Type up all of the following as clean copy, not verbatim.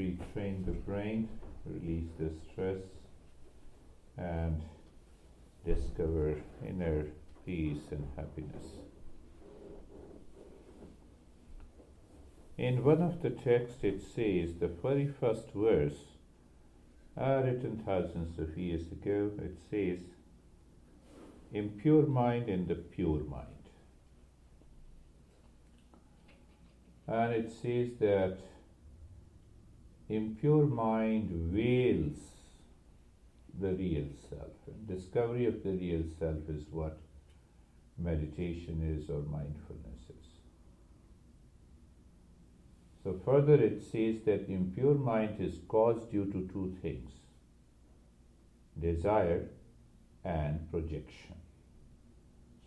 retrain the brain, release the stress, and discover inner peace and happiness. In one of the texts it says, the very first verse, written thousands of years ago, it says, impure mind and the pure mind. And it says that impure mind veils the real self. And discovery of the real self is what meditation is or mindfulness is. So further it says that the impure mind is caused due to two things, desire and projection.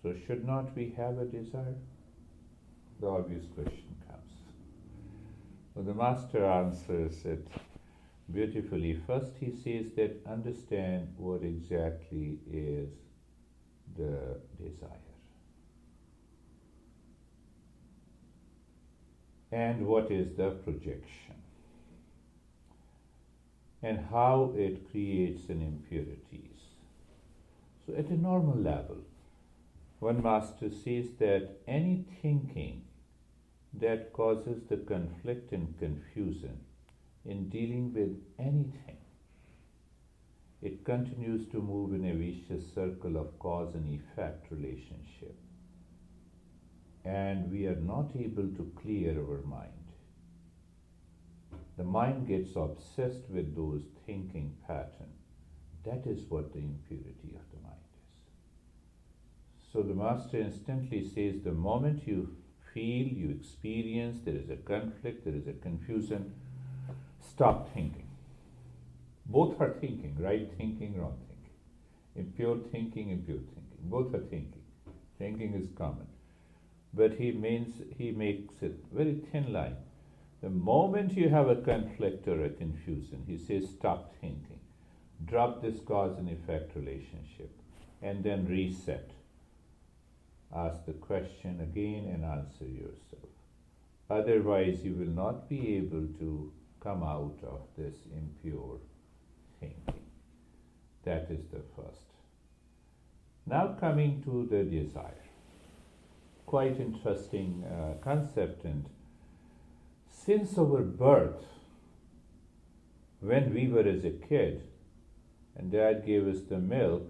So should not we have a desire? The obvious question comes. Well, the master answers it beautifully. First he says that understand what exactly is the desire and what is the projection and how it creates an impurities. So at a normal level, one master says that any thinking that causes the conflict and confusion in dealing with anything, it continues to move in a vicious circle of cause and effect relationship. And we are not able to clear our mind. The mind gets obsessed with those thinking patterns. That is what the impurity of the mind is. So the master instantly says, the moment you feel, you experience, there is a conflict, there is a confusion, stop thinking. Both are thinking, right thinking, wrong thinking. Impure thinking, impure thinking. Both are thinking. Thinking is common. But he makes it very thin line. The moment you have a conflict or a confusion, he says stop thinking. Drop this cause and effect relationship and then reset. Ask the question again and answer yourself. Otherwise, you will not be able to come out of this impure thinking. That is the first. Now coming to the desire. Quite interesting concept. And since our birth, when we were as a kid, and Dad gave us the milk,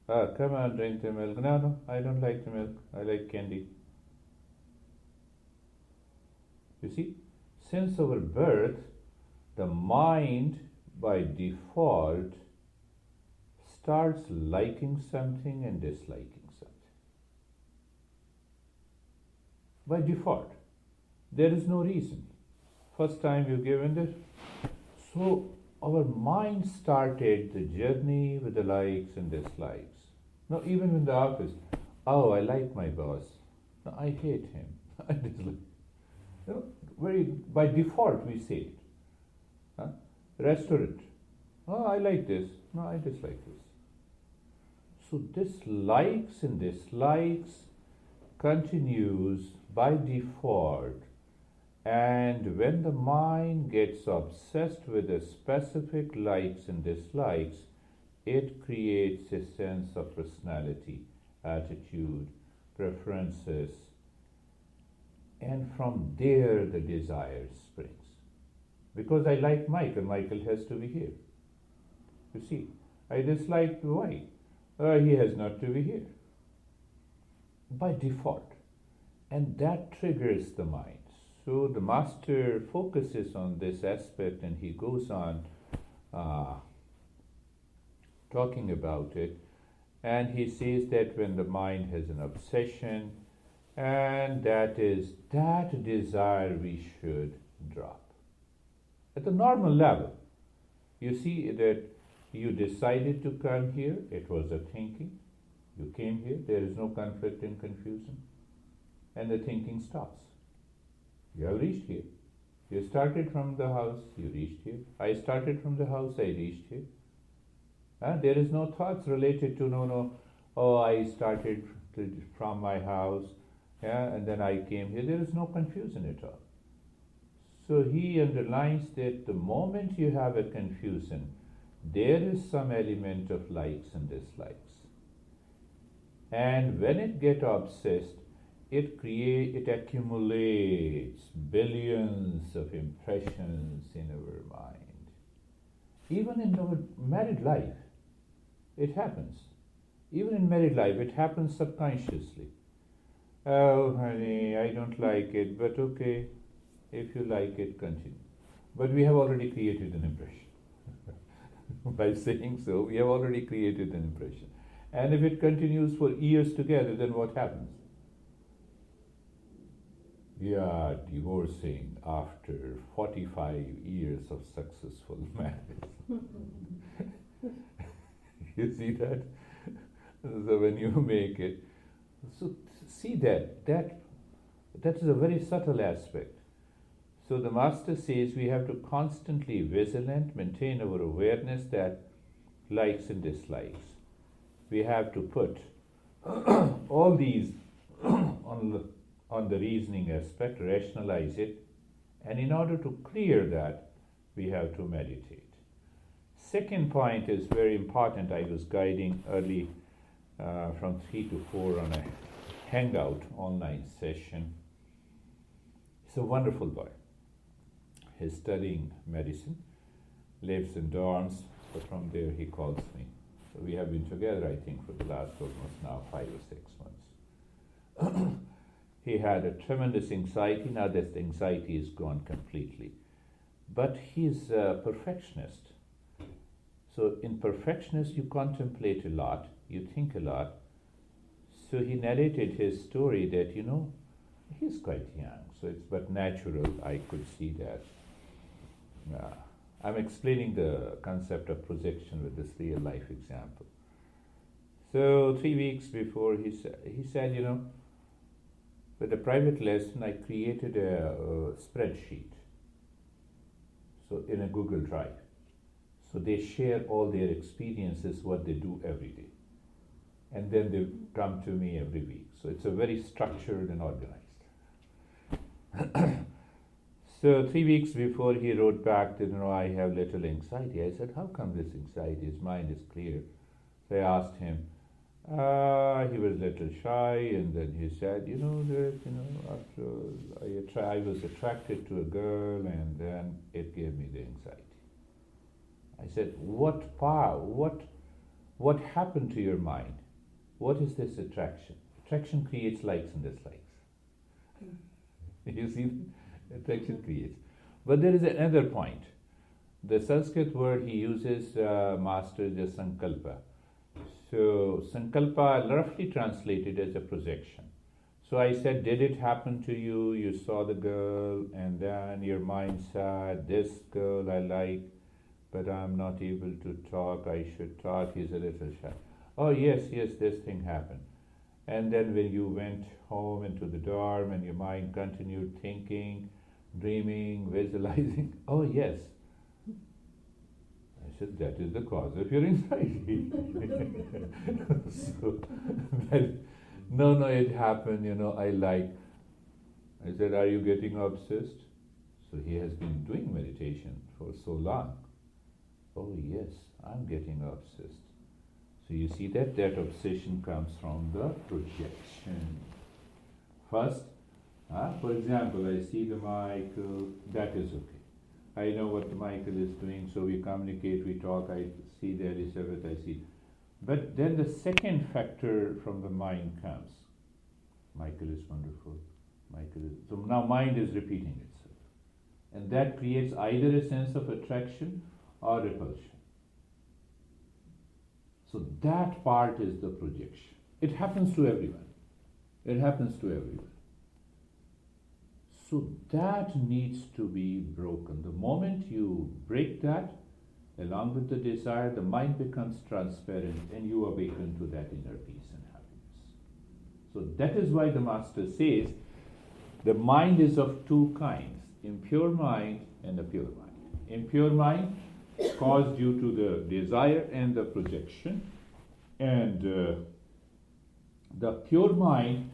come on, drink the milk. No, I don't like the milk. I like candy. You see, since our birth, the mind by default starts liking something and disliking something. By default. There is no reason. First time you given this. So our mind started the journey with the likes and dislikes. Now, even in the office, oh, I like my boss. No, I hate him. I dislike. You know, by default we say it. Huh? Restaurant. Oh, I like this. No, I dislike this. So this likes and dislikes continues by default. And when the mind gets obsessed with the specific likes and dislikes, it creates a sense of personality, attitude, preferences, and from there the desire springs. Because I like Michael, Michael has to be here. You see, I dislike Y, he has not to be here. By default. And that triggers the mind. So the master focuses on this aspect and he goes on talking about it, and he says that when the mind has an obsession, and that desire we should drop. At the normal level, you see that you decided to come here, it was a thinking, you came here, there is no conflict and confusion, and the thinking stops. You have reached here. You started from the house, you reached here. I started from the house, I reached here. There is no thoughts related to I started from my house, and then I came here. There is no confusion at all. So he underlines that the moment you have a confusion, there is some element of likes and dislikes. And when it gets obsessed, it accumulates billions of impressions in our mind. Even in our married life, it happens. Even in married life, it happens subconsciously. Oh, honey, I don't like it, but okay, if you like it, continue. But we have already created an impression. By saying so, we have already created an impression. And if it continues for years together, then what happens? We are divorcing after 45 years of successful marriage. You see that? So when you make it, so see that is a very subtle aspect. So the master says we have to constantly vigilant, maintain our awareness that likes and dislikes. We have to put all these on the reasoning aspect, rationalize it, and in order to clear that, we have to meditate. Second point is very important. I was guiding early from 3 to 4 on a hangout online session. He's a wonderful boy. He's studying medicine, lives in dorms, so from there he calls me. So we have been together, I think, for the last almost now 5 or 6 months. He had a tremendous anxiety. Now that anxiety is gone completely. But he's a perfectionist. So in perfectionist, you contemplate a lot, you think a lot. So he narrated his story that, he's quite young, so it's but natural, I could see that. I'm explaining the concept of projection with this real life example. So 3 weeks before, he said, with a private lesson, I created a spreadsheet, so in a Google Drive. So they share all their experiences, what they do every day. And then they come to me every week. So it's a very structured and organized. So 3 weeks before he wrote back that, I have little anxiety. I said, how come this anxiety? His mind is clear. So I asked him. He was a little shy, and then he said, after I was attracted to a girl, and then it gave me the anxiety. I said, what happened to your mind? What is this attraction? Attraction creates likes and dislikes. You see, attraction creates. But there is another point. The Sanskrit word he uses, master, is sankalpa. So sankalpa roughly translated as a projection. So I said, did it happen to you? You saw the girl, and then your mind said, this girl I like, but I'm not able to talk. I should talk. He's a little shy. Oh, yes, this thing happened. And then when you went home into the dorm and your mind continued thinking, dreaming, visualizing, oh, yes. I said, that is the cause of your anxiety. So, no, it happened, I like. I said, are you getting obsessed? So he has been doing meditation for so long. Oh, yes, I'm getting obsessed. So you see that obsession comes from the projection. First, for example, I see the Michael, that is okay. I know what the Michael is doing, so we communicate, we talk, I see the Elizabeth, I see. But then the second factor from the mind comes. Michael is wonderful. So now mind is repeating itself. And that creates either a sense of attraction or repulsion. So that part is the projection. It happens to everyone. So that needs to be broken. The moment you break that, along with the desire, the mind becomes transparent and you awaken to that inner peace and happiness. So that is why the master says the mind is of two kinds, impure mind and a pure mind. Impure mind caused due to the desire and the projection, and the pure mind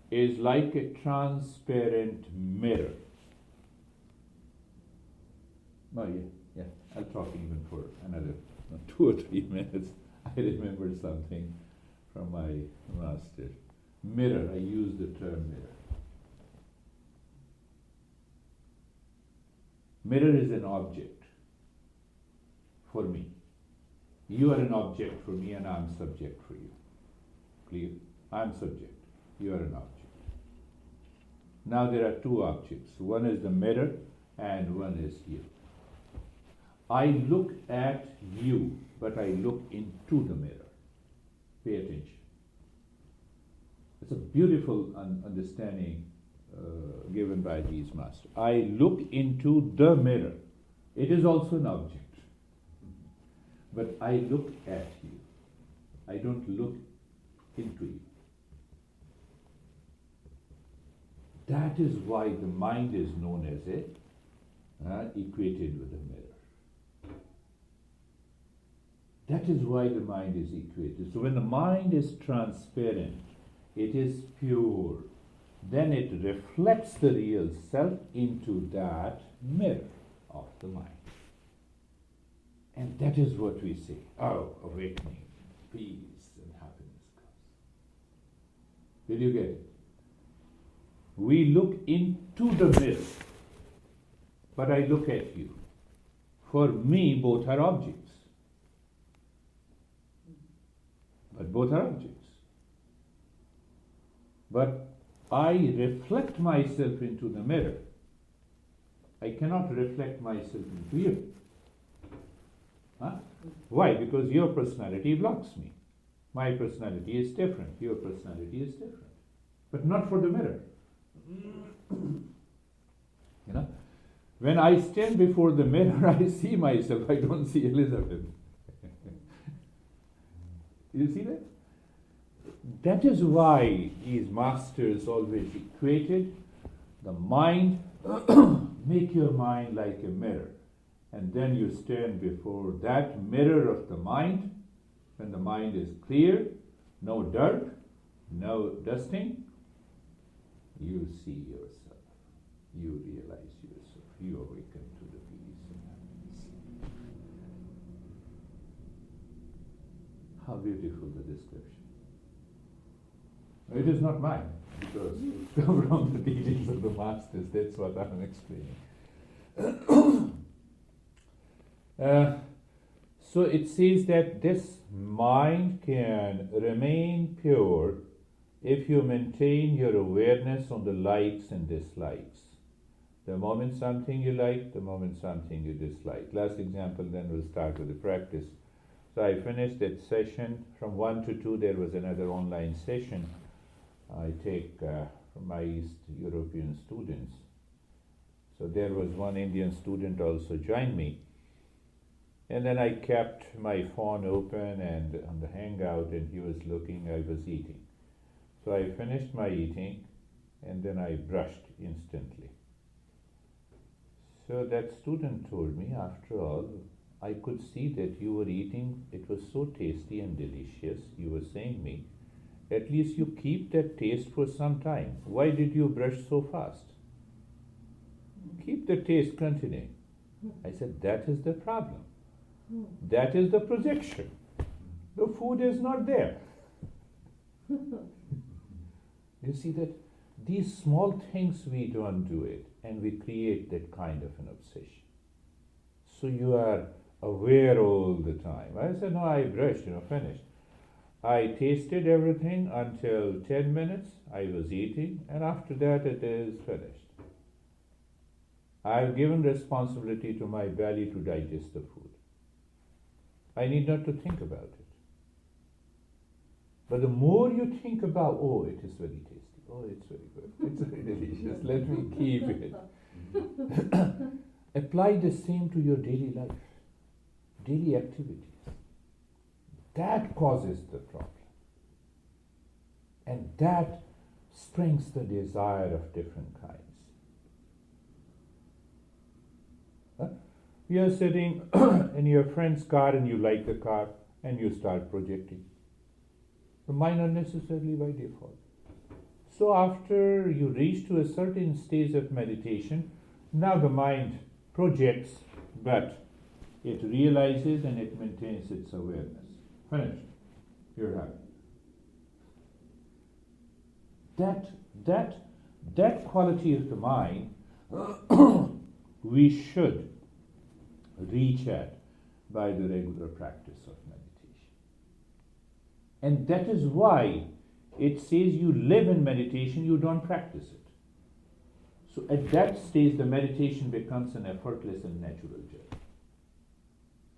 is like a transparent mirror. Oh, yeah. I'll talk even for another 2 or 3 minutes. I remembered something from my master. Mirror, I use the term mirror. Mirror is an object for me. You are an object for me and I'm subject for you. Clear? I'm subject. You are an object. Now there are two objects. One is the mirror and one is you. I look at you, but I look into the mirror. Pay attention. It's a beautiful understanding given by these masters. I look into the mirror. It is also an object. But I look at you. I don't look into you. That is why the mind is known as equated with the mirror. That is why the mind is equated. So when the mind is transparent, it is pure, then it reflects the real self into that mirror of the mind. And that is what we say, awakening, peace and happiness comes. Did you get it? We look into the mirror, but I look at you. For me, both are objects. But both are objects. But I reflect myself into the mirror. I cannot reflect myself into you. Huh? Why? Because your personality blocks me. My personality is different. Your personality is different. But not for the mirror. You know, when I stand before the mirror, I see myself. I don't see Elizabeth. You see that? That is why these masters always equated the mind. Make your mind like a mirror. And then you stand before that mirror of the mind. When the mind is clear, no dirt, no dusting, you see yourself. You realize yourself. You awaken to the peace and happiness. How beautiful the description. It is not mine, because it's come from the teachings of the masters. That's what I'm explaining. So it says that this mind can remain pure if you maintain your awareness on the likes and dislikes. The moment something you like, the moment something you dislike. Last example, then we'll start with the practice. So I finished that session. From 1 to 2, there was another online session I take from my East European students. So there was one Indian student also joined me. And then I kept my phone open and on the hangout, and he was looking, I was eating. So I finished my eating and then I brushed instantly. So that student told me, after all, I could see that you were eating, it was so tasty and delicious. You were saying me, at least you keep that taste for some time. Why did you brush so fast? Keep the taste continuing. I said, that is the problem. That is the projection. The food is not there. You see that these small things we don't do it, and we create that kind of an obsession. So you are aware all the time. I said, no, I brushed, finished. I tasted everything until 10 minutes. I was eating, and after that it is finished. I have given responsibility to my belly to digest the food. I need not to think about it. But the more you think about, it is very tasty, it's very good, it's very delicious, let me keep it. Apply the same to your daily life, daily activities. That causes the problem. And that springs the desire of different kinds. You are sitting in your friend's car and you like the car and you start projecting. The mind unnecessarily by default. So after you reach to a certain stage of meditation, now the mind projects but it realizes and it maintains its awareness. Finished. You're happy. That quality of the mind we should reach at by the regular practice of meditation. And that is why it says you live in meditation, you don't practice it. So at that stage, the meditation becomes an effortless and natural journey.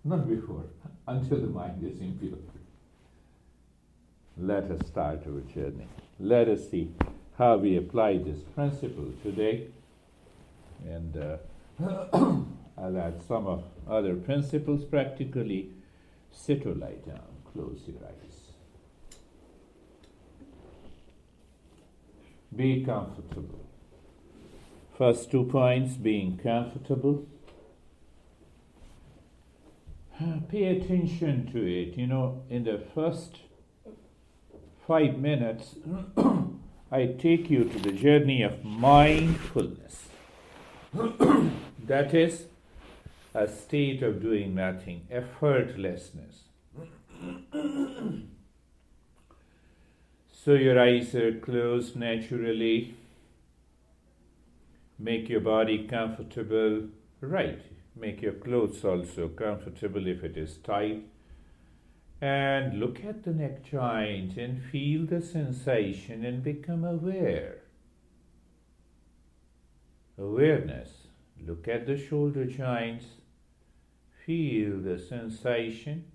Not before, until the mind is impure. Let us start our journey. Let us see how we apply this principle today. And I'll add some of other principles practically. Sit or lie down, close your eyes. Be comfortable. First 2 points, being comfortable. Pay attention to it. In the first 5 minutes, I take you to the journey of mindfulness. That is a state of doing nothing, effortlessness. So your eyes are closed naturally. Make your body comfortable. Right. Make your clothes also comfortable if it is tight. And look at the neck joint and feel the sensation and become aware. Awareness. Look at the shoulder joints. Feel the sensation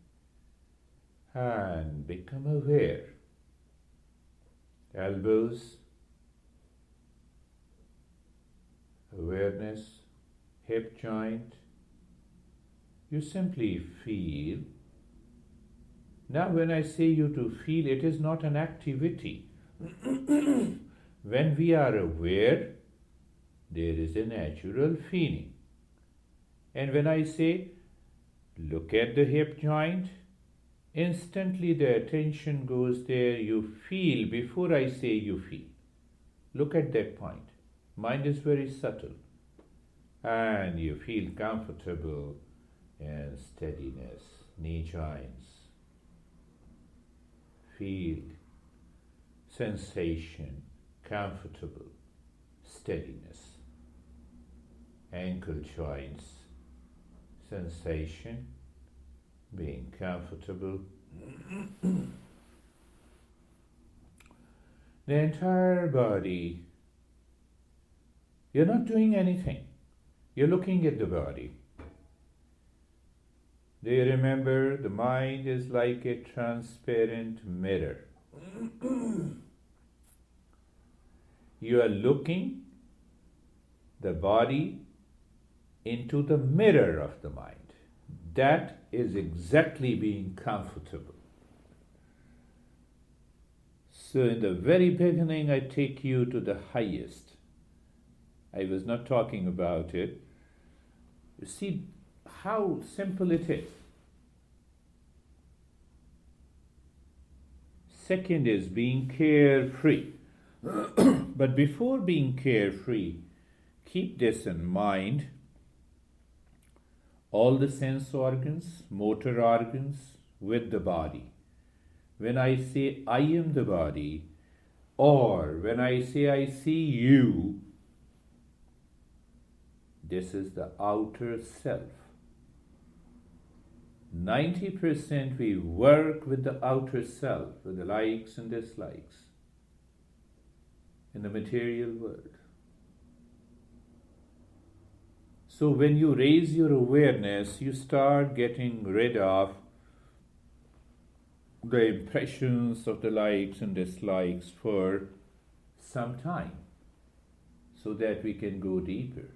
and become aware. Elbows. Awareness. Hip joint. You simply feel. Now when I say you to feel, it is not an activity. When we are aware, there is a natural feeling. And when I say, look at the hip joint, instantly the attention goes there, you feel before I say you feel. Look at that point. Mind is very subtle. And you feel comfortable and steadiness, knee joints. Feel sensation, comfortable, steadiness. Ankle joints, sensation, being comfortable. The entire body. You're not doing anything. You're looking at the body. Do you remember the mind is like a transparent mirror? You are looking the body into the mirror of the mind. That is exactly being comfortable. So in the very beginning, I take you to the highest. I was not talking about it. You see how simple it is. Second is being carefree. But before being carefree, keep this in mind. All the sense organs, motor organs with the body. When I say I am the body, or when I say I see you, this is the outer self. 90% we work with the outer self, with the likes and dislikes in the material world. So when you raise your awareness, you start getting rid of the impressions of the likes and dislikes for some time so that we can go deeper.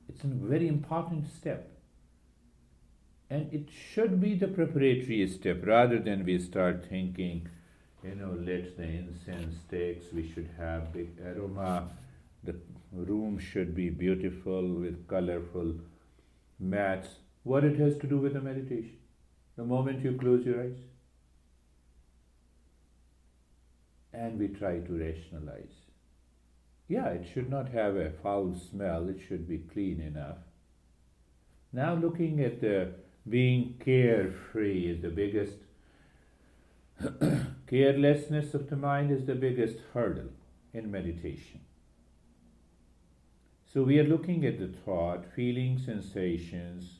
It's a very important step. And it should be the preparatory step rather than we start thinking, lit the incense sticks, we should have big aroma, the room should be beautiful with colorful mats. What it has to do with the meditation? The moment you close your eyes. And we try to rationalize. Yeah, it should not have a foul smell, it should be clean enough. Now looking at the being carefree is the biggest, carelessness of the mind is the biggest hurdle in meditation. So we are looking at the thought, feeling, sensations.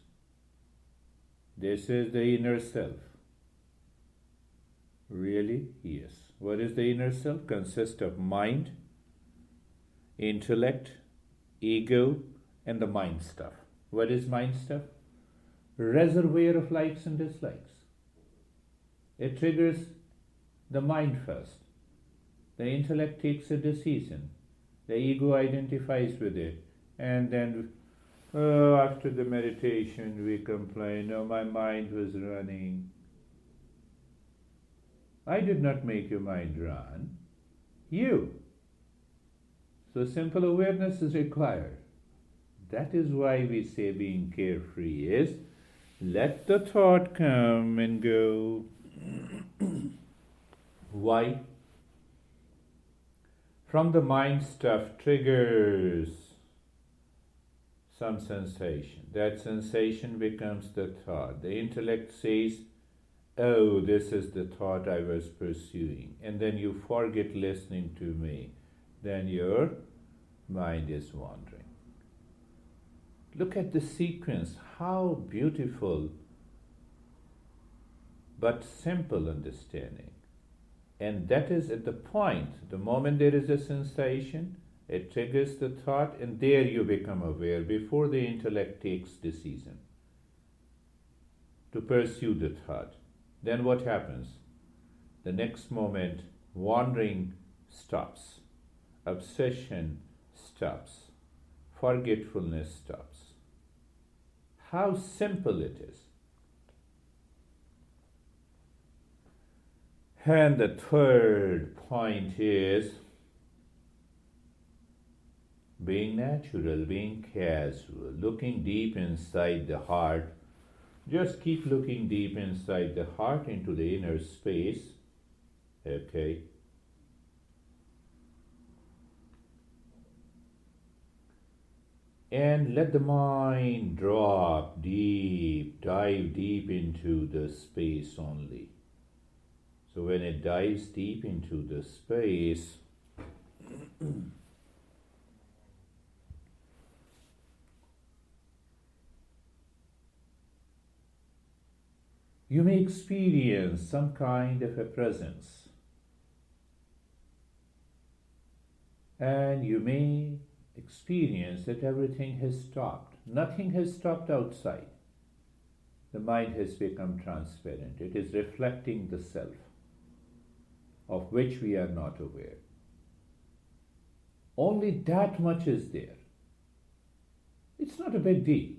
This is the inner self. Really? Yes. What is the inner self? Consists of mind, intellect, ego, and the mind stuff. What is mind stuff? Reservoir of likes and dislikes. It triggers the mind first. The intellect takes a decision. The ego identifies with it. And then, after the meditation, we complain, oh, my mind was running. I did not make your mind run. You. So simple awareness is required. That is why we say being carefree is let the thought come and go. Why? From the mind stuff triggers some sensation. That sensation becomes the thought. The intellect says, oh, this is the thought I was pursuing. And then you forget listening to me. Then your mind is wandering. Look at the sequence, how beautiful but simple understanding. And that is at the point, the moment there is a sensation, it triggers the thought, and there you become aware before the intellect takes decision to pursue the thought. Then what happens? The next moment, wandering stops, obsession stops, forgetfulness stops. How simple it is. And the third point is being natural, being casual, looking deep inside the heart. Just keep looking deep inside the heart into the inner space. Okay. And let the mind drop deep, dive deep into the space only. So when it dives deep into the space, you may experience some kind of a presence. And you may experience that everything has stopped. Nothing has stopped outside. The mind has become transparent. It is reflecting the self, of which we are not aware. Only that much is there. It's not a big deal.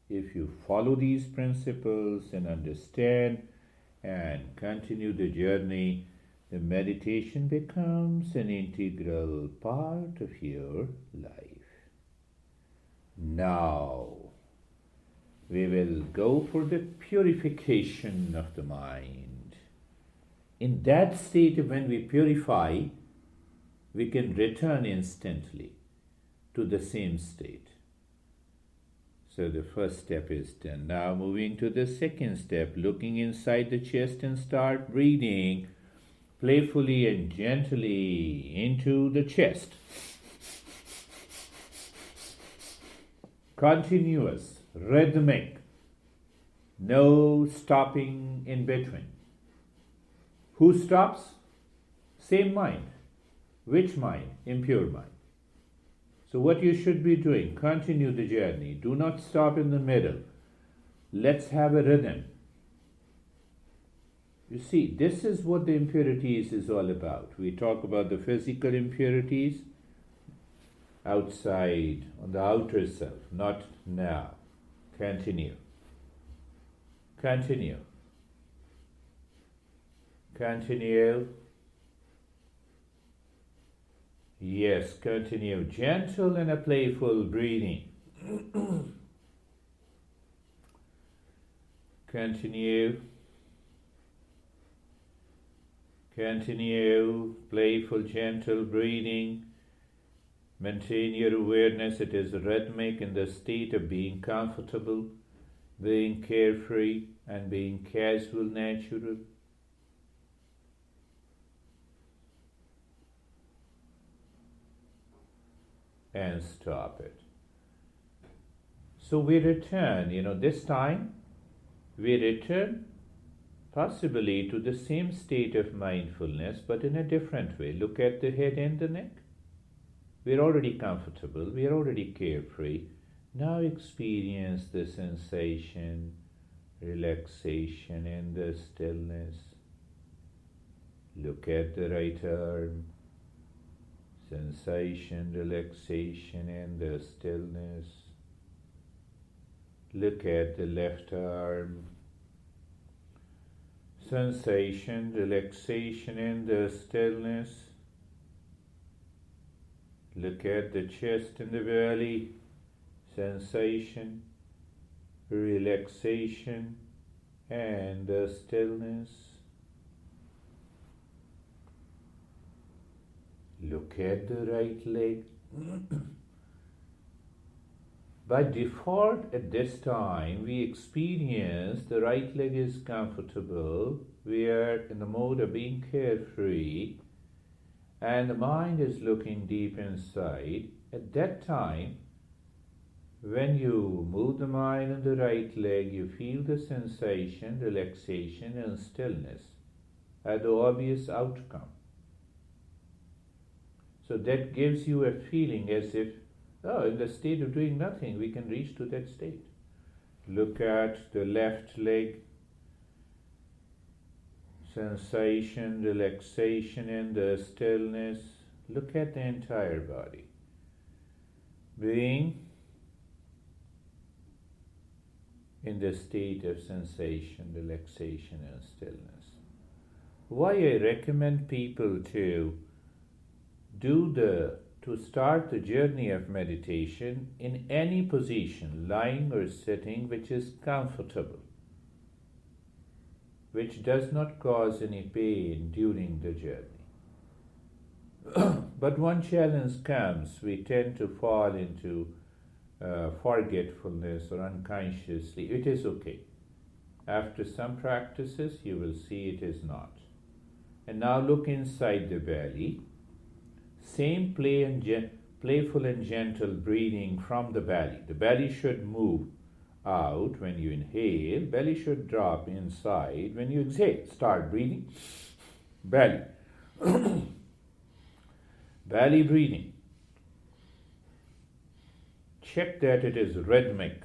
If you follow these principles and understand and continue the journey, the meditation becomes an integral part of your life. Now, we will go for the purification of the mind. In that state, when we purify, we can return instantly to the same state. So the first step is done. Now moving to the second step, looking inside the chest and start breathing playfully and gently into the chest. Continuous, rhythmic, no stopping in between. Who stops? Same mind. Which mind? Impure mind. So what you should be doing, continue the journey. Do not stop in the middle. Let's have a rhythm. You see, this is what the impurities is all about. We talk about the physical impurities outside, on the outer self, not now. Continue. Continue. Continue. Yes, continue. Gentle and a playful breathing. Continue. Continue. Playful, gentle breathing. Maintain your awareness. It is rhythmic in the state of being comfortable, being carefree, and being casual, natural. And stop it. So we return, this time we return possibly to the same state of mindfulness, but in a different way. Look at the head and the neck. We're already comfortable, we're already carefree. Now experience the sensation, relaxation, and the stillness. Look at the right arm. Sensation, relaxation, and the stillness. Look at the left arm. Sensation, relaxation, and the stillness. Look at the chest and the belly. Sensation, relaxation, and the stillness. Look at the right leg. By default, at this time, we experience the right leg is comfortable. We are in the mode of being carefree, and the mind is looking deep inside. At that time, when you move the mind on the right leg, you feel the sensation, relaxation, and stillness as the obvious outcome. So that gives you a feeling as if, in the state of doing nothing, we can reach to that state. Look at the left leg. Sensation, relaxation, and the stillness. Look at the entire body. Being in the state of sensation, relaxation, and stillness. Why I recommend people to start the journey of meditation in any position, lying or sitting, which is comfortable, which does not cause any pain during the journey. But one challenge comes, we tend to fall into forgetfulness or unconsciously. It is okay. After some practices, you will see it is not. And now look inside the belly. Same playful and gentle breathing from the belly. The belly should move out when you inhale. Belly should drop inside when you exhale. Start breathing. Belly. Belly breathing. Check that it is rhythmic.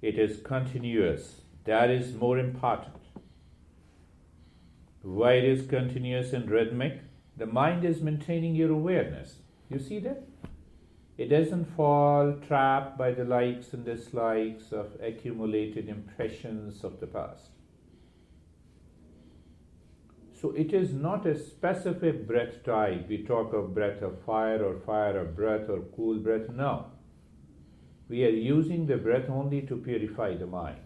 It is continuous. That is more important. Why it is continuous and rhythmic? The mind is maintaining your awareness. You see that? It doesn't fall trapped by the likes and dislikes of accumulated impressions of the past. So it is not a specific breath type. We talk of breath of fire of breath or cool breath. No. We are using the breath only to purify the mind.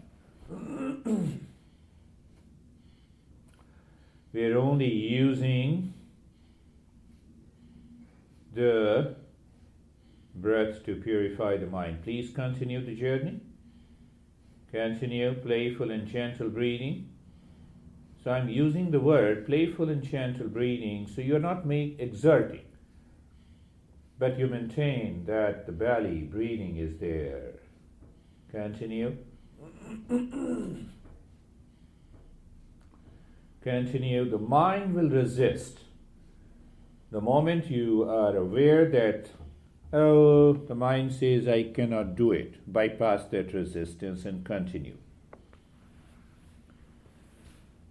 We are only using the breath to purify the mind. Please continue the journey. Continue playful and gentle breathing. So I'm using the word playful and gentle breathing, so you're not exerting, but you maintain that the belly breathing is there. Continue. Continue. The mind will resist. The moment you are aware that, the mind says, I cannot do it, bypass that resistance and continue.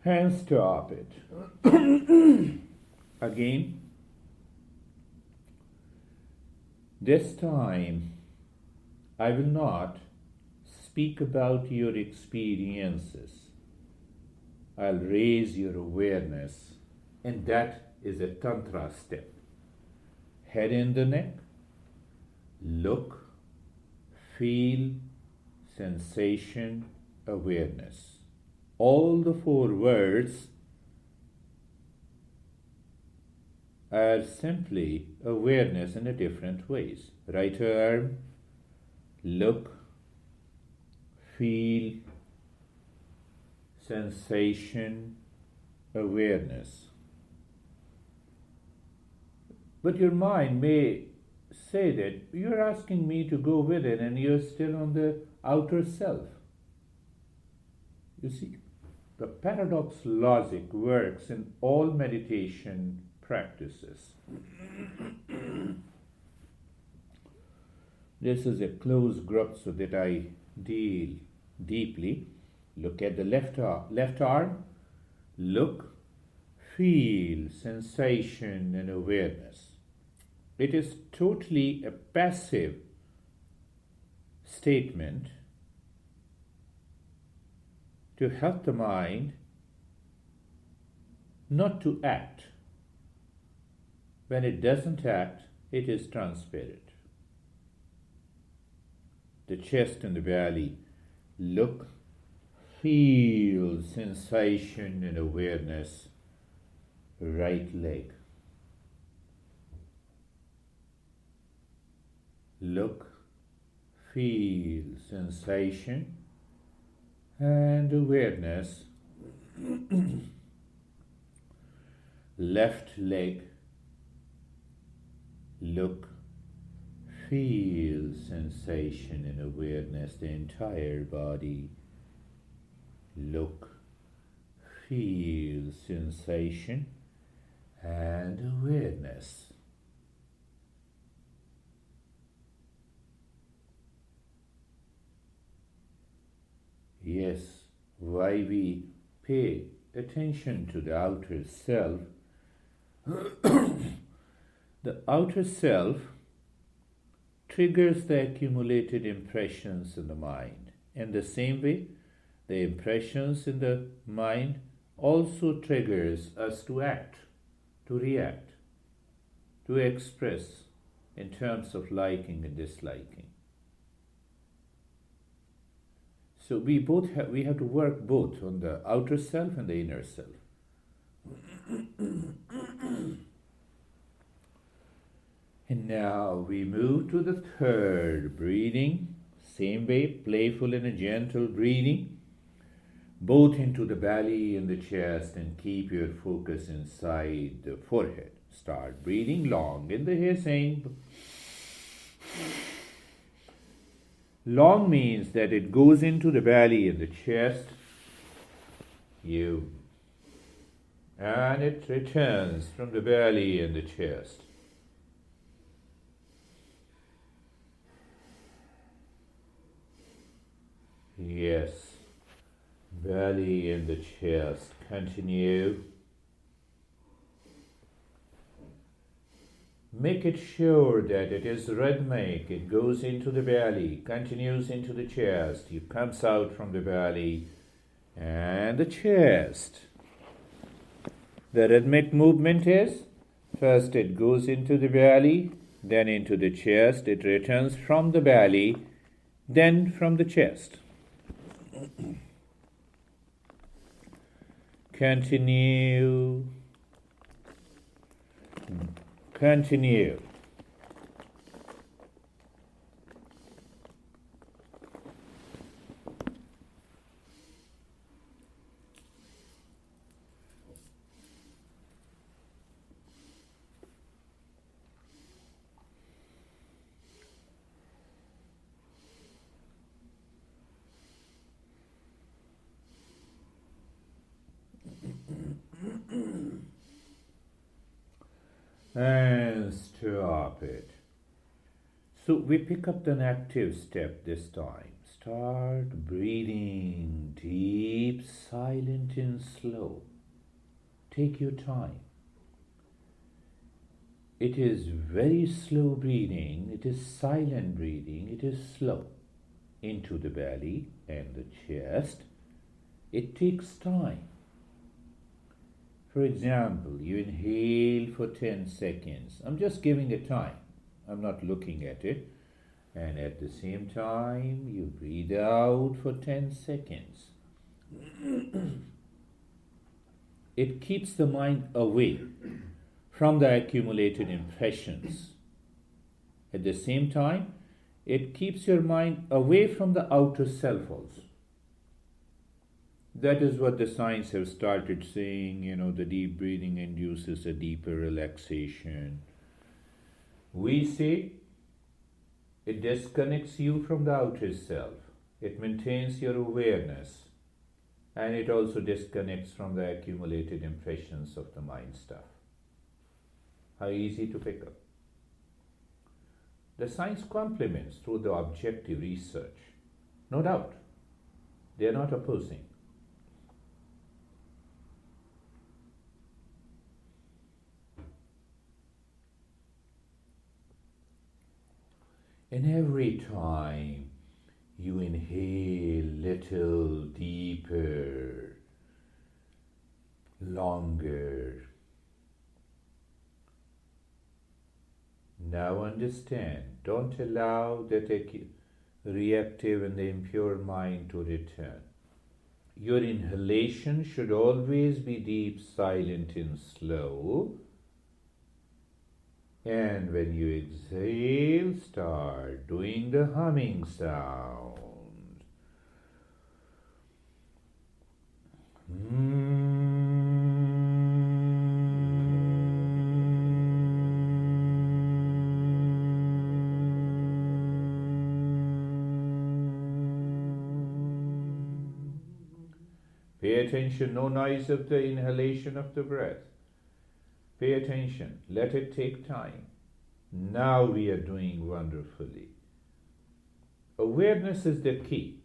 And stop it. Again, this time I will not speak about your experiences. I'll raise your awareness, and that is a tantra step. Head in the neck, look, feel, sensation, awareness. All the 4 words are simply awareness in a different ways. Right arm, look, feel, sensation, awareness. But your mind may say that you're asking me to go within and you're still on the outer self. You see, the paradox logic works in all meditation practices. This is a close group so that I deal deeply. Look at the left arm. Look, feel, sensation and awareness. It is totally a passive statement to help the mind not to act. When it doesn't act, it is transparent. The chest and the belly, look, feel, sensation and awareness. Right leg. Look, feel, sensation and awareness. Left leg. Look, feel, sensation and awareness. The entire body. Look, feel, sensation and awareness. Yes, why we pay attention to the outer self. The outer self triggers the accumulated impressions in the mind. In the same way, the impressions in the mind also triggers us to act, to react, to express in terms of liking and disliking. So we have to work both on the outer self and the inner self. And now we move to the third breathing. Same way, playful and a gentle breathing. Both into the belly and the chest, and keep your focus inside the forehead. Start breathing long in the hissing. Long means that it goes into the belly and the chest. And it returns from the belly and the chest. Yes. Belly and the chest. Continue. Make it sure that it is rhythmic. It goes into the belly, continues into the chest. It comes out from the belly and the chest. The rhythmic movement is, first it goes into the belly, then into the chest. It returns from the belly, then from the chest. Continue. Continue. And stop it. So we pick up the active step this time. Start breathing deep, silent and slow. Take your time. It is very slow breathing. It is silent breathing. It is slow. Into the belly and the chest. It takes time. For example, you inhale for 10 seconds. I'm just giving a time. I'm not looking at it. And at the same time, you breathe out for 10 seconds. It keeps the mind away from the accumulated impressions. At the same time, it keeps your mind away from the outer self also. That is what the science have started saying, the deep breathing induces a deeper relaxation. We say it disconnects you from the outer self. It maintains your awareness. And it also disconnects from the accumulated impressions of the mind stuff. How easy to pick up. The science complements through the objective research. No doubt. They are not opposing. And every time you inhale little deeper, longer. Now understand, don't allow that reactive and the impure mind to return. Your inhalation should always be deep, silent and slow. And when you exhale, start doing the humming sound. Pay attention, no noise of the inhalation of the breath. Pay attention, let it take time. Now we are doing wonderfully. Awareness is the key.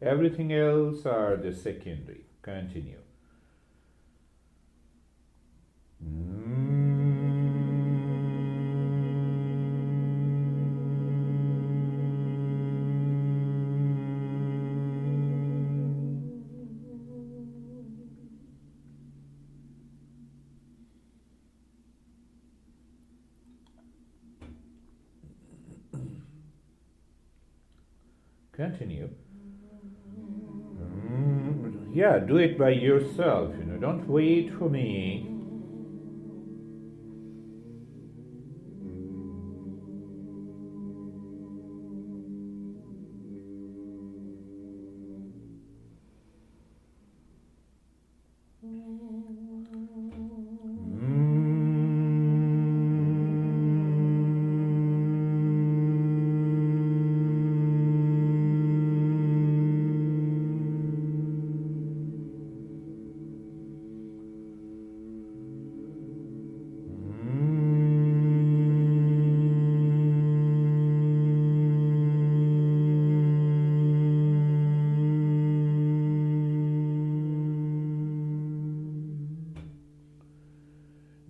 Everything else are the secondary. Continue. Continue. Yeah, do it by yourself, don't wait for me.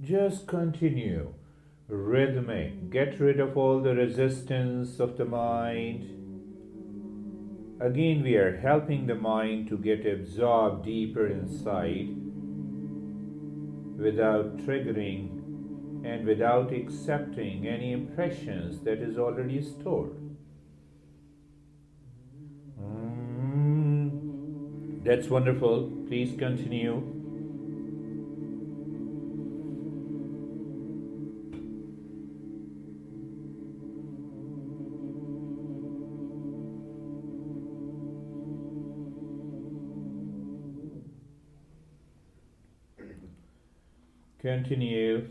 Just continue. Rhythmic. Get rid of all the resistance of the mind. Again, we are helping the mind to get absorbed deeper inside without triggering and without accepting any impressions that is already stored. That's wonderful. Please continue. Continue.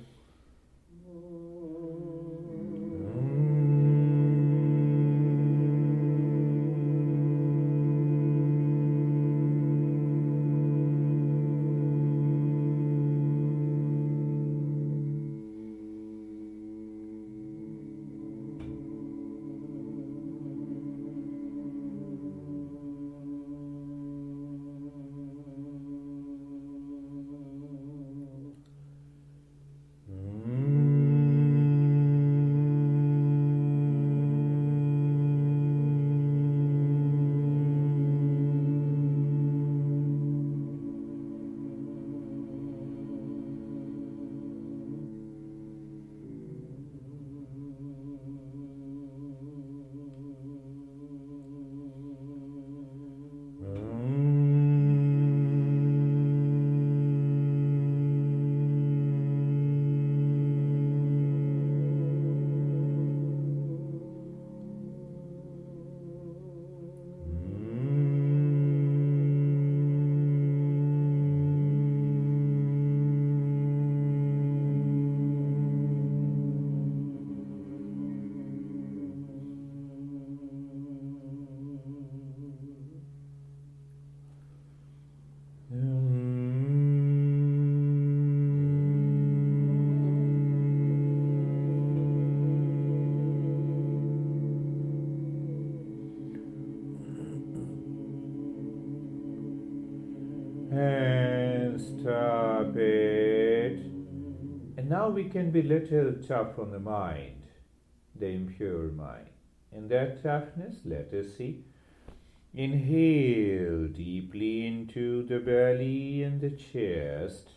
And stop it. And now we can be little tough on the mind, the impure mind. In that toughness, let us see. Inhale deeply into the belly and the chest.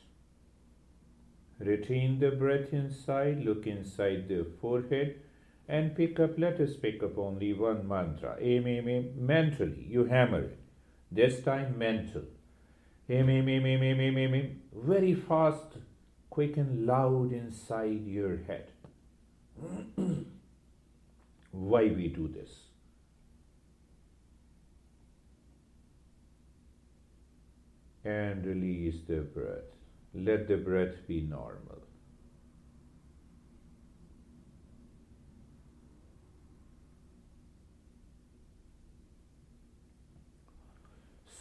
Retain the breath inside, look inside the forehead, and let us pick up only one mantra. Aim, mentally, you hammer it. This time mental. Aim. Very fast, quick and loud inside your head. Why we do this? And release the breath. Let the breath be normal.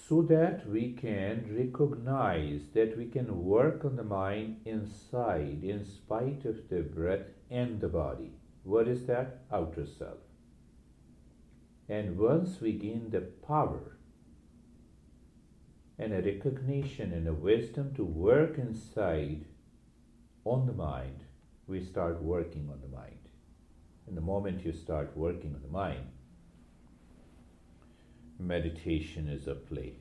So that we can recognize that we can work on the mind inside in spite of the breath and the body. What is that? Outer self. And once we gain the power and a recognition and a wisdom to work inside on the mind, we start working on the mind. And the moment you start working on the mind, meditation is a play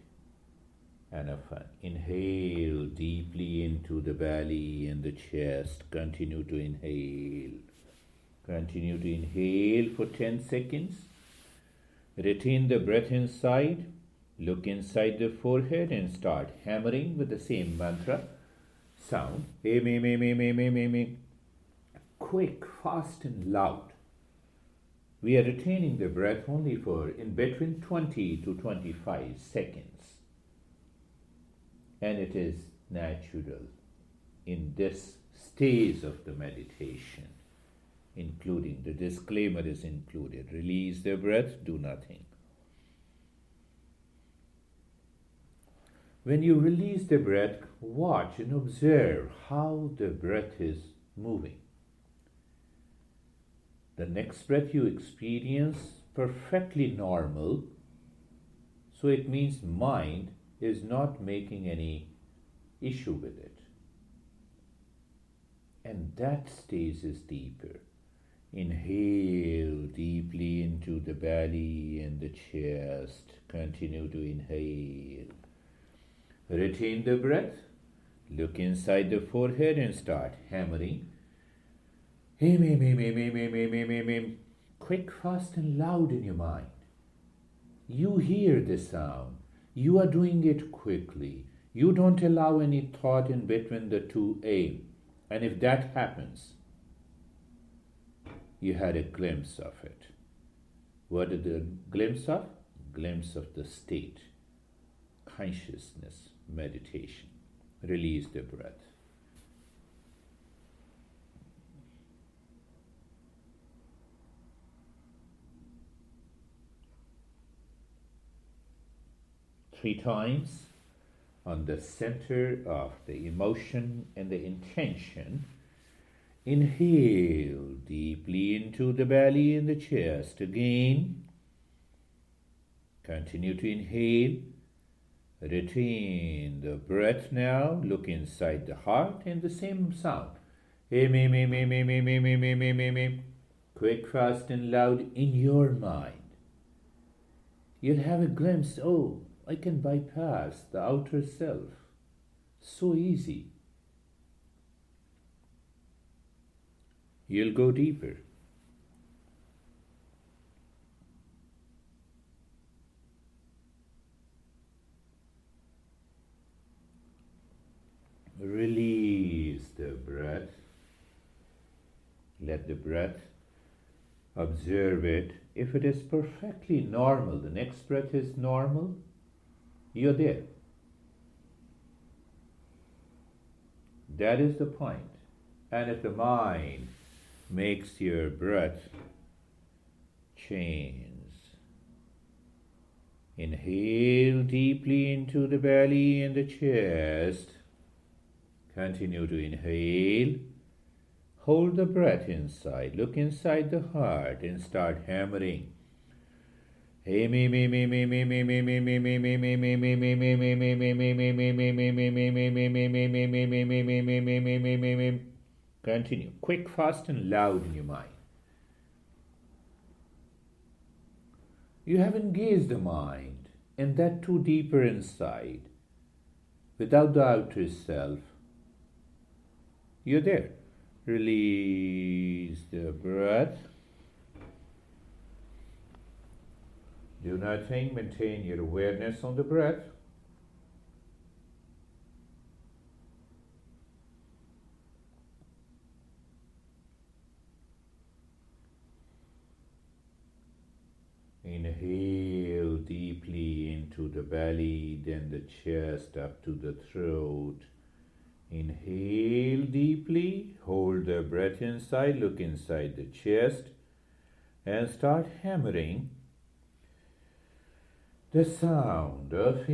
and a fun. Inhale deeply into the belly and the chest. Continue to inhale. Continue to inhale for 10 seconds. Retain the breath inside. Look inside the forehead and start hammering with the same mantra sound. Quick, fast and loud. We are retaining the breath only for in between 20 to 25 seconds. And it is natural in this stage of the meditation, including the disclaimer is included. Release the breath, do nothing. When you release the breath, watch and observe how the breath is moving. The next breath you experience perfectly normal, so it means mind is not making any issue with it. And that stage is deeper. Inhale deeply into the belly and the chest. Continue to inhale. Retain the breath. Look inside the forehead and start hammering. Quick, fast and loud in your mind. You hear the sound. You are doing it quickly. You don't allow any thought in between the two aim. And if that happens, you had a glimpse of it. What is the glimpse of? Glimpse of the state. Consciousness, meditation. Release the breath. Three times on the center of the emotion and the intention. Inhale deeply into the belly and the chest again. Continue to inhale. Retain the breath now. Look inside the heart and the same sound. Quick, fast and loud in your mind. You'll have a glimpse, oh, I can bypass the outer self. So easy. You'll go deeper. Release the breath. Let the breath observe it. If it is perfectly normal, the next breath is normal, you're there. That is the point. And if the mind makes your breath change, inhale deeply into the belly and the chest. Continue to inhale. Hold the breath inside. Look inside the heart and start hammering. Continue. Quick, fast, and loud in your mind. You have engaged the mind, and that too deeper inside, without the outer self. You're there. Release the breath. Do nothing. Maintain your awareness on the breath. Inhale deeply into the belly, then the chest up to the throat. Inhale deeply, hold the breath inside, look inside the chest, and start hammering the sound of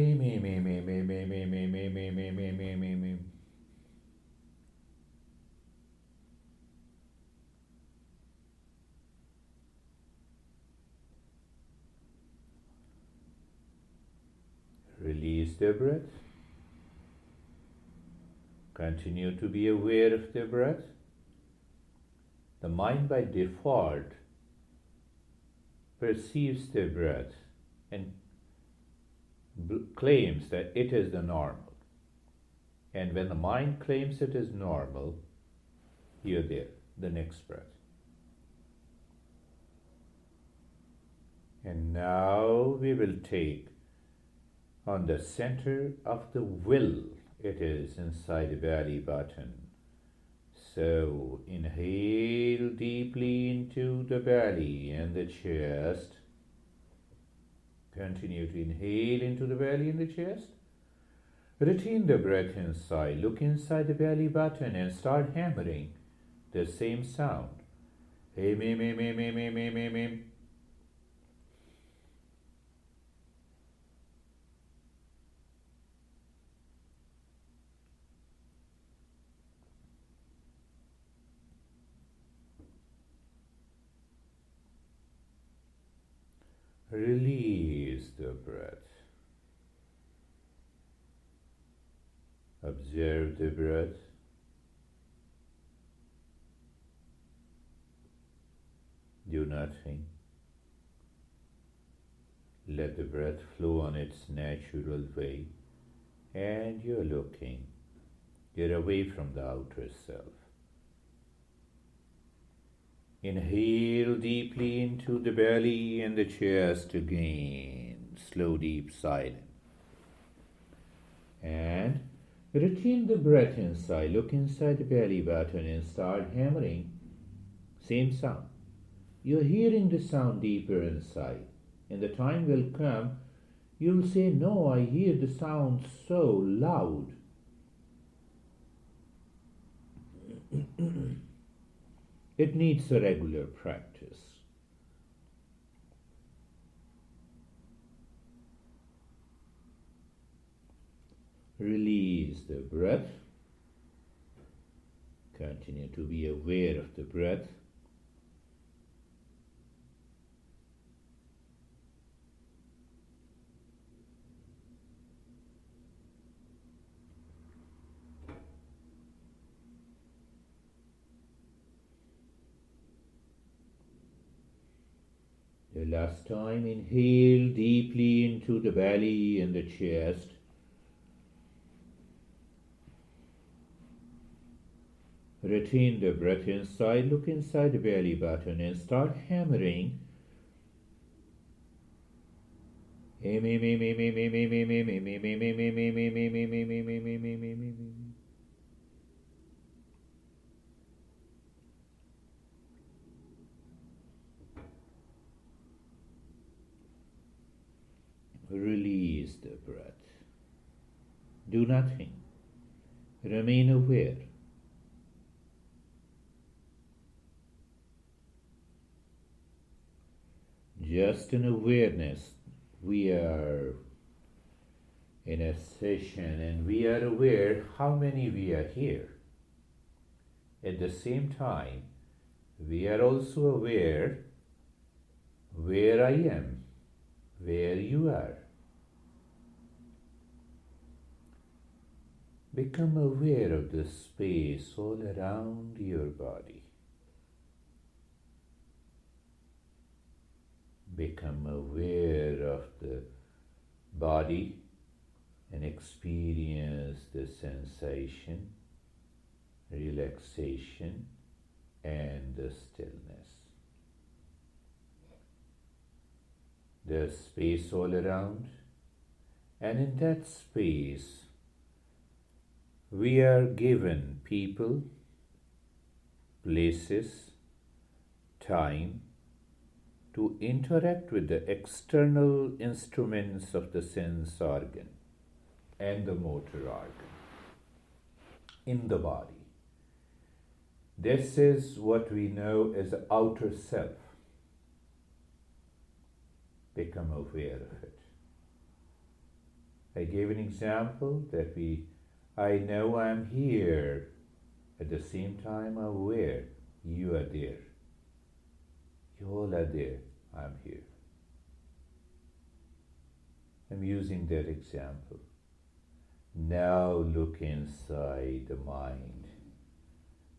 Release the breath. Continue to be aware of the breath. The mind by default perceives the breath and claims that it is the normal. And when the mind claims it is normal, you're there, the next breath. And now we will take on the center of the will, it is inside the belly button. So inhale deeply into the belly and the chest. Continue to inhale into the belly and the chest. Retain the breath inside. Look inside the belly button and start hammering the same sound. Hey, me. Release the breath. Observe the breath. Do nothing. Let the breath flow on its natural way, and you're looking. You're away from the outer self. Inhale deeply into the belly and the chest again. Slow, deep silence. And retain the breath inside. Look inside the belly button and start hammering. Same sound. You're hearing the sound deeper inside. And the time will come, you'll say, no, I hear the sound so loud. It needs a regular practice. Release the breath. Continue to be aware of the breath. The last time, inhale deeply into the belly and the chest. Retain the breath inside, look inside the belly button and start hammering. Release the breath. Do nothing. Remain aware. Just an awareness. We are in a session and we are aware how many we are here. At the same time, we are also aware where I am. where you are. Become aware of the space all around your body. Become aware of the body and experience the sensation, relaxation, and the stillness. There's space all around, and in that space, we are given people, places, time to interact with the external instruments of the sense organ and the motor organ in the body. This is what we know as the outer self. Become aware of it. I gave an example that I know I'm here. At the same time, I'm aware you are there. You all are there. I'm here. I'm using that example. Now look inside the mind.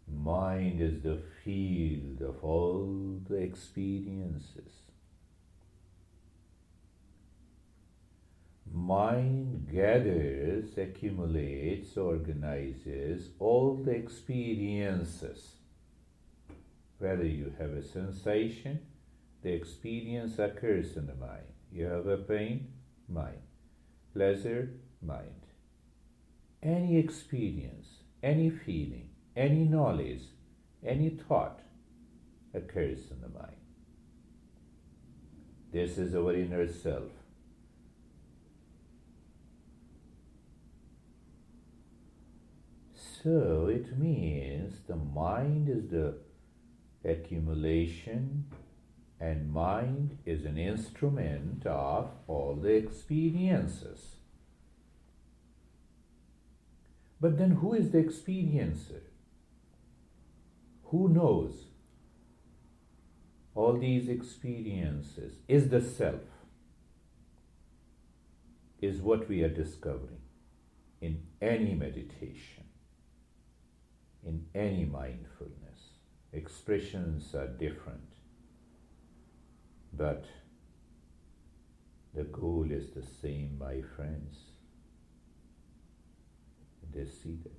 Mind is the field of all the experiences. Mind gathers, accumulates, organizes all the experiences. Whether you have a sensation, the experience occurs in the mind. You have a pain, mind. Pleasure, mind. Any experience, any feeling, any knowledge, any thought occurs in the mind. This is our inner self. So it means the mind is the accumulation, and mind is an instrument of all the experiences. But then who is the experiencer? Who knows all these experiences? Is the self, is what we are discovering in any meditation, in any mindfulness. Expressions are different, but the goal is the same, my friends. They see that.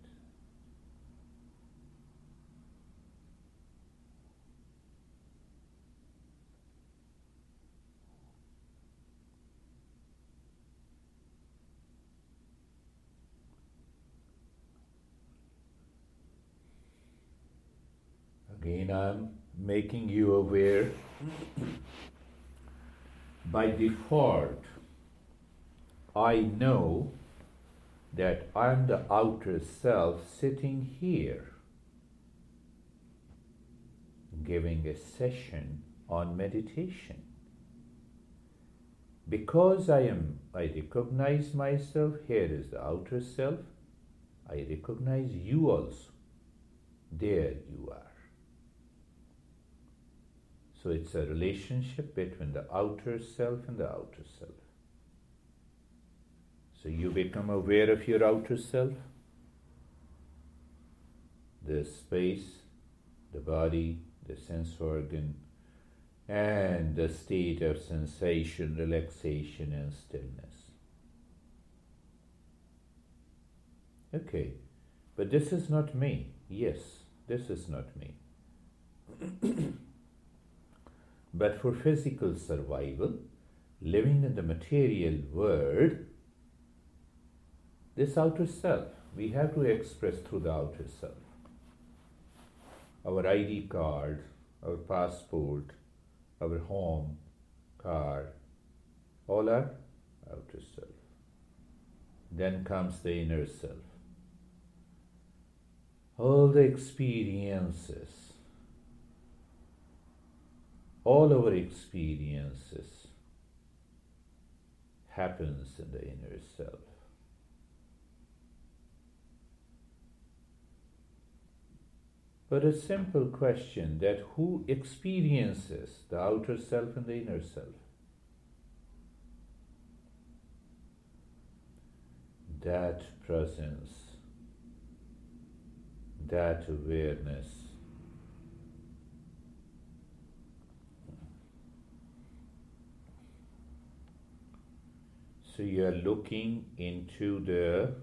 Again, I'm making you aware. By default, I know that I'm the outer self sitting here, giving a session on meditation. Because I recognize myself, here is the outer self, I recognize you also. There you are. So it's a relationship between the outer self and the outer self. So you become aware of your outer self, the space, the body, the sense organ, and the state of sensation, relaxation, and stillness. Okay, but this is not me. Yes, this is not me. But for physical survival, living in the material world, this outer self, we have to express through the outer self. Our ID card, our passport, our home, car, all are outer self. Then comes the inner self. All the experiences, all our experiences happens in the inner self. But a simple question that who experiences the outer self and the inner self? that presence, that awareness. So you are looking into the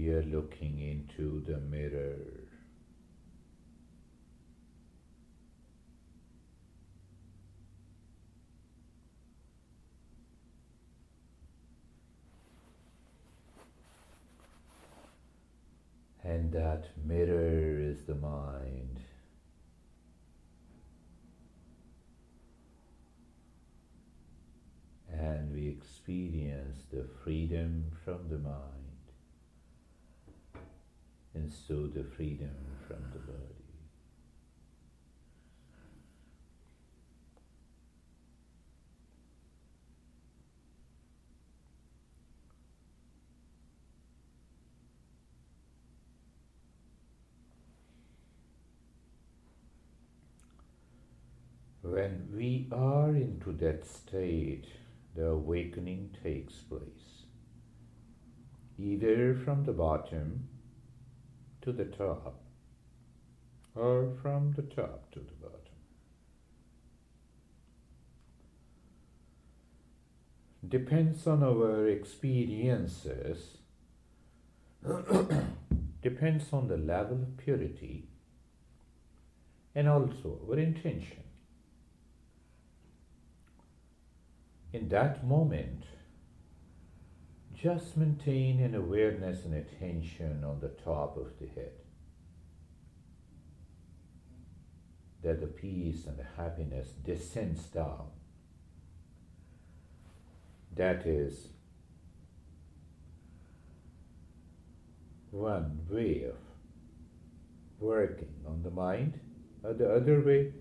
you're looking into the mirror. And that mirror is the mind. And we experience the freedom from the mind. And so the freedom from the body. When we are into that state, the awakening takes place, either from the bottom to the top, or from the top to the bottom. Depends on our experiences, depends on the level of purity, and also our intention. In that moment, just maintain an awareness and attention on the top of the head. That the peace and the happiness descends down. That is one way of working on the mind. The other way,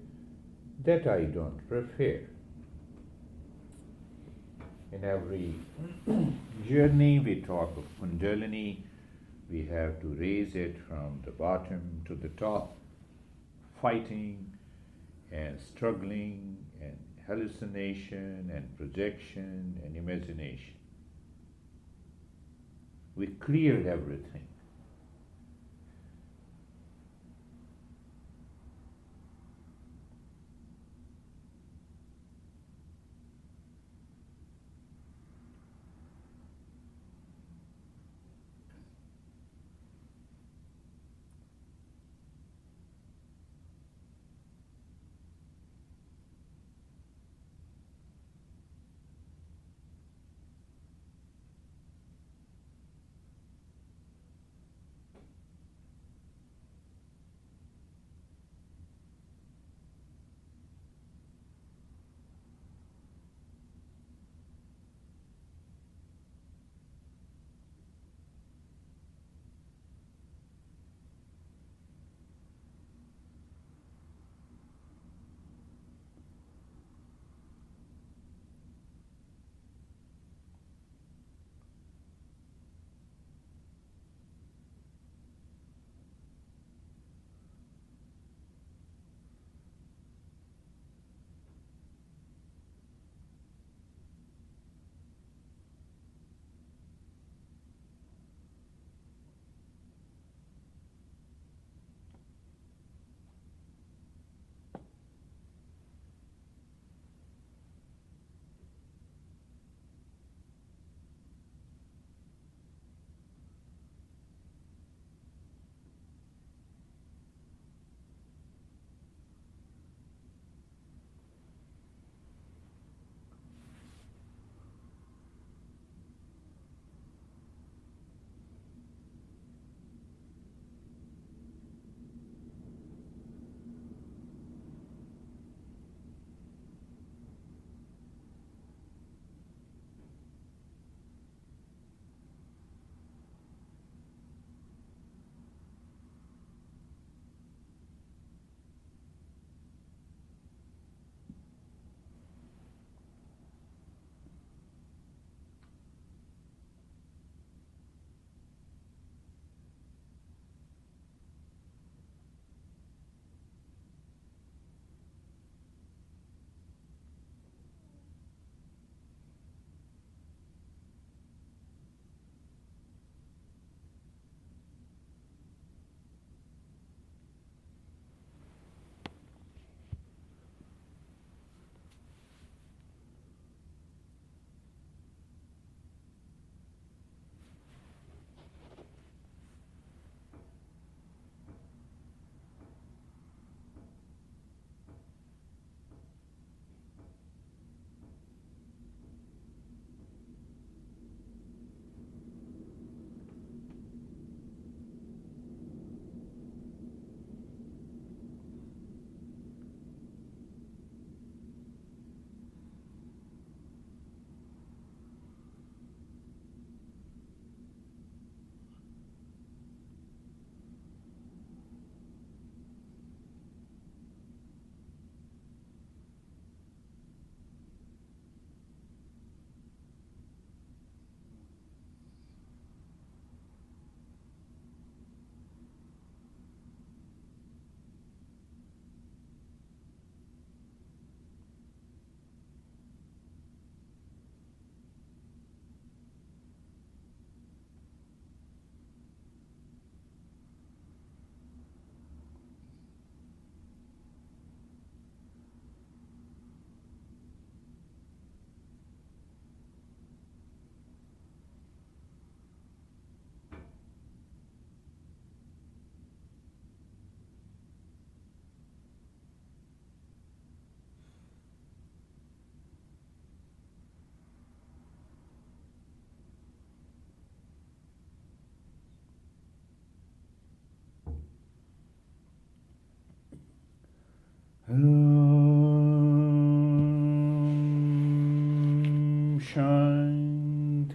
that I don't prefer. In every journey we talk of Kundalini, we have to raise it from the bottom to the top, fighting and struggling and hallucination and projection and imagination. We cleared everything.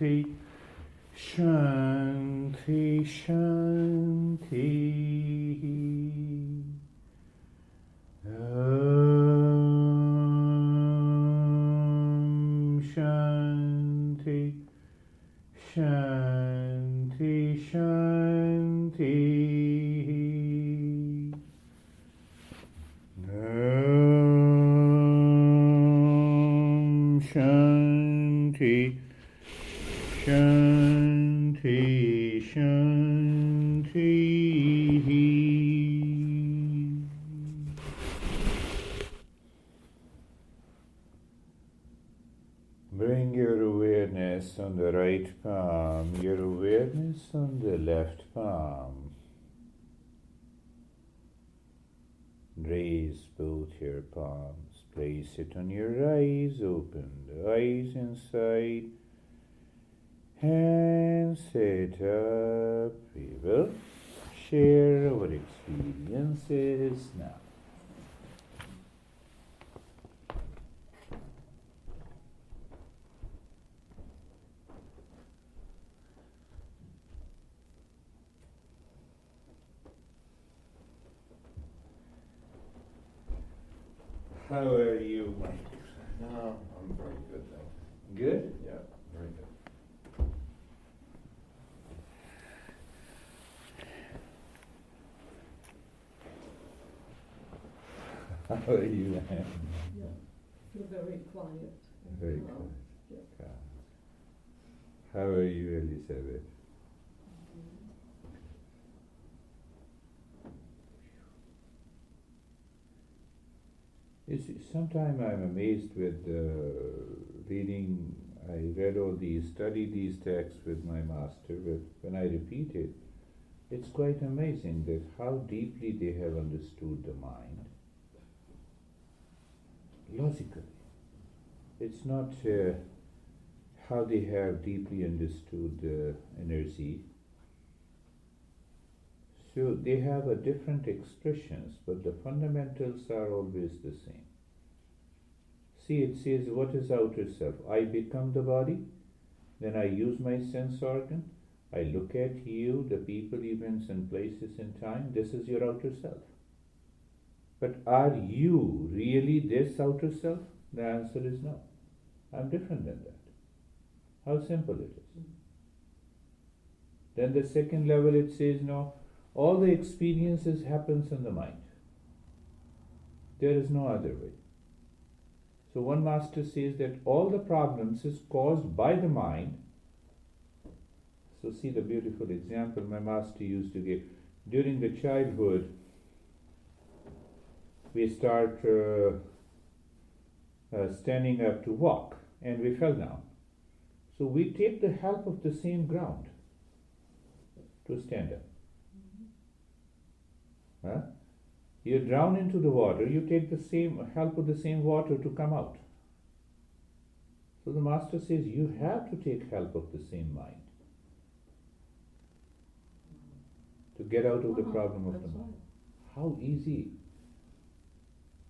Shanti, Shanti. Shanti, Shanti, Shanti. Shanti, Shanti, Shanti. Bring your awareness on the right palm, your awareness on the left palm. Raise both your palms, place it on your eyes, open the eyes inside, hands sit up. We will share our experiences now. How are you, Mike? No, I'm very good, thanks. Good? Yeah, very good. How are you, Anne? Yeah, feel very quiet. Very calm. good. Yeah. How are you, Elizabeth? You see, sometimes I'm amazed with reading. I read all these, studied these texts with my master, but when I repeat it, it's quite amazing that how deeply they have understood the mind. Logically. It's not how they have deeply understood energy. So they have a different expressions, but the fundamentals are always the same. See, it says, what is outer self? I become the body, then I use my sense organ, I look at you, the people, events and places in time, this is your outer self. But are you really this outer self? The answer is no. I'm different than that. How simple it is. Then the second level it says, no, all the experiences happens in the mind. There is no other way. So one master says that all the problems is caused by the mind. So see the beautiful example my master used to give. During the childhood, we start standing up to walk and we fell down. So we take the help of the same ground to stand up. Huh? You drown into the water, you take the same help of the same water to come out. So the master says you have to take help of the same mind to get out of the problem of the mind. How easy.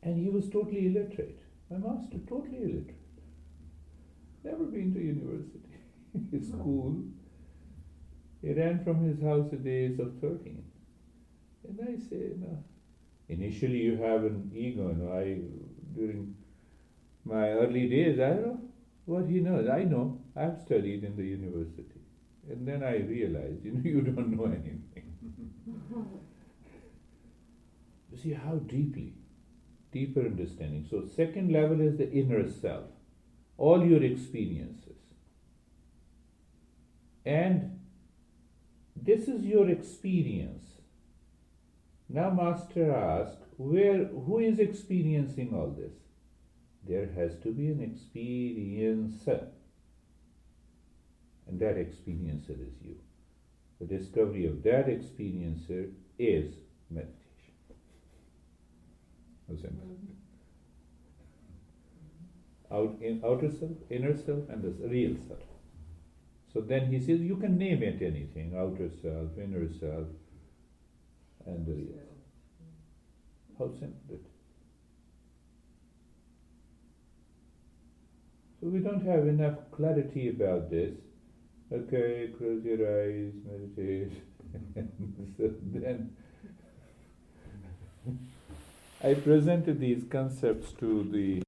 And he was totally illiterate. My master, totally illiterate. Never been to university, school. He ran from his house at the age of 13. And I say, no. Initially you have an ego, during my early days, I don't know what he knows. I know, I've studied in the university. And then I realized, you don't know anything. You see how deeper understanding. So second level is the inner self. All your experiences. And this is your experience. Now master asks, who is experiencing all this? There has to be an experiencer. And that experiencer is you. The discovery of that experiencer is meditation. Outer self, inner self, and the real self. So then he says, you can name it anything, outer self, inner self, and the real self. How simple it is. So we don't have enough clarity about this. Okay, close your eyes, meditate. So then I presented these concepts to the